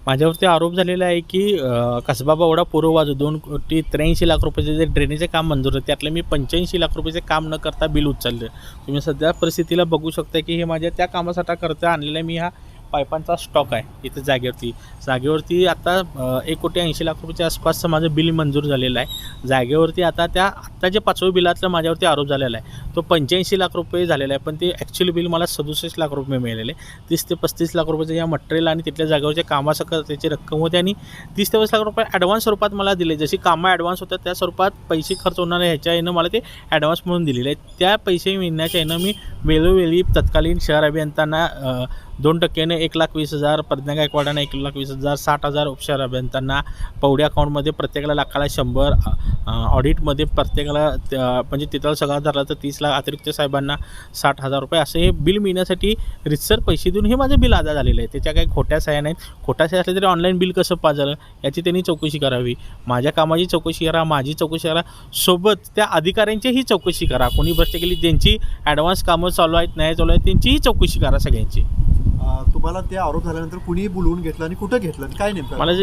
माझ्यावरती आरोप झालेला आहे की कसबा बावडा पूर्व बाजू 2,83,00,000 रुपयाचे जे ड्रेनेजचे काम मंजूर आहे त्यातलं मी 85,00,000 रुपयाचे काम न करता बिल उचललं. तुम्ही सध्या परिस्थितीला बघू शकता की हे माझ्या त्या कामासाठी करता आणलेला आहे. मी हा पाईपांचा स्टॉक आहे इथं जागेवरती आता 1,80,00,000 रुपयाच्या आसपासचं माझं बिल मंजूर झालेलं आहे. जागेवरती आता जे 5वं बिलातलं माझ्यावरती आरोप झालेला आहे तो 85,00,000 रुपये झालेला आहे, पण ते ॲक्च्युअली बिल मला 67,00,000 रुपये मिळालेले. 30 ते 35,00,000 रुपयाचं या मटेरियल आणि तिथल्या जागेवरच्या कामासकट त्याची रक्कम होती आणि 30 ते 35,00,000 रुपये ॲडव्हान्स स्वरूपात मला दिले. जशी कामं ॲडव्हान्स होतात त्या स्वरूपात पैसे खर्च होणार ह्याच्या यानं मला ते ॲडव्हान्स म्हणून दिलेले आहेत. त्या पैसे मिळण्याच्या यानं मी वेळोवेळी तत्कालीन शहर अभियंत्यांना 2% 1,20,000, प्रज्ञा गायकवाडांना 1,20,000, 60,000 उपशहर अभियंत्यांना, पवडी अकाउंटमध्ये प्रत्येकाला लाखाला 100, ऑडिटमध्ये प्रत्येकाला म्हणजे तिथं सगळा धरला तर 30,00,000, अतिरिक्त साहेबांना 60,000 रुपये असे हे बिल मिळण्यासाठी रितसर पैसे देऊन हे माझं बिल अदा झालेलं आहे. त्याच्या काही खोट्या सह्या नाहीत. खोट्या सह्या असल्या तरी ऑनलाईन बिल कसं पास झालं याची त्यांनी चौकशी करावी. माझ्या कामाची चौकशी करा, माझी चौकशी करा, सोबत त्या अधिकाऱ्यांचीही चौकशी करा. कोणी भ्रष्ट केली ज्यांची ॲडव्हान्स कामं चालू आहेत, नाही चालू आहेत, त्यांचीही चौकशी करा सगळ्यांची. तुम्हाला ते आरोप झाल्यानंतर कुणी बोलवून घेतलं आणि कुठं घेतलं आणि काय नेमकं? मला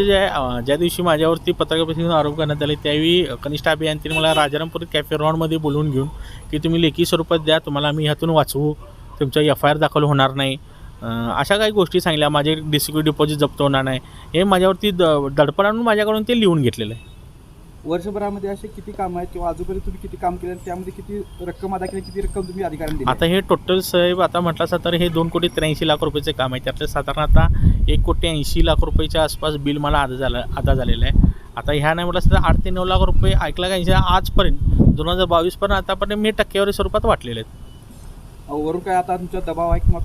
ज्या दिवशी माझ्यावरती पत्रकार परिषदेतून आरोप करण्यात आले त्यावेळी कनिष्ठ अभियंत्याने मला राजारामपुरी कॅफे रॉनमध्ये बोलवून घेऊन की तुम्ही लेखी स्वरूपात द्या, तुम्हाला आम्ही ह्यातून वाचवू, तुमच्या FIR दाखल होणार नाही, अशा काही गोष्टी सांगितल्या. माझे सिक्युरिटी डिपॉझिट जप्त होणार नाही, हे माझ्यावरती दडपण आणून माझ्याकडून ते लिहून घेतलेलं आहे. वर्षभरामध्ये असे किती काम आहेत किंवा आजूबाजू तुम्ही किती काम केलं त्यामध्ये किती रक्कम अदा केली, किती रक्कम तुम्ही अधिकाऱ्यांना दिली? आता हे टोटल साहेब आता म्हटलं असं तर हे 2,83,00,000 रुपयाचे काम आहे. त्यातलं साधारण आता 1,80,00,000 रुपयाच्या आसपास बिल मला अदा झालेलं आहे. आता ह्या नाही म्हटलं असं तर 8 ते 9 लाख रुपये ऐकला का आजपर्यंत 2022 पर्यंत आतापर्यंत मी टक्केवारी स्वरूपात वाटलेले आहेत. वरून काय आता तुमचा दबाव आहे किंवा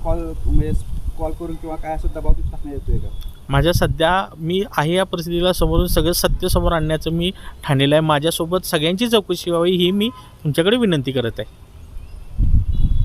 कॉल करून किंवा काय असं दबाव तुम्ही टाकण्यात येतोय का? माझ्या सध्या मी आहे या परिस्थितीला समोरून सगळं सत्य समोर आणण्याचं मी ठाणलेलं आहे. माझ्यासोबत सगळ्यांची चौकशी व्हावी ही मी तुमच्याकडे विनंती करत आहे.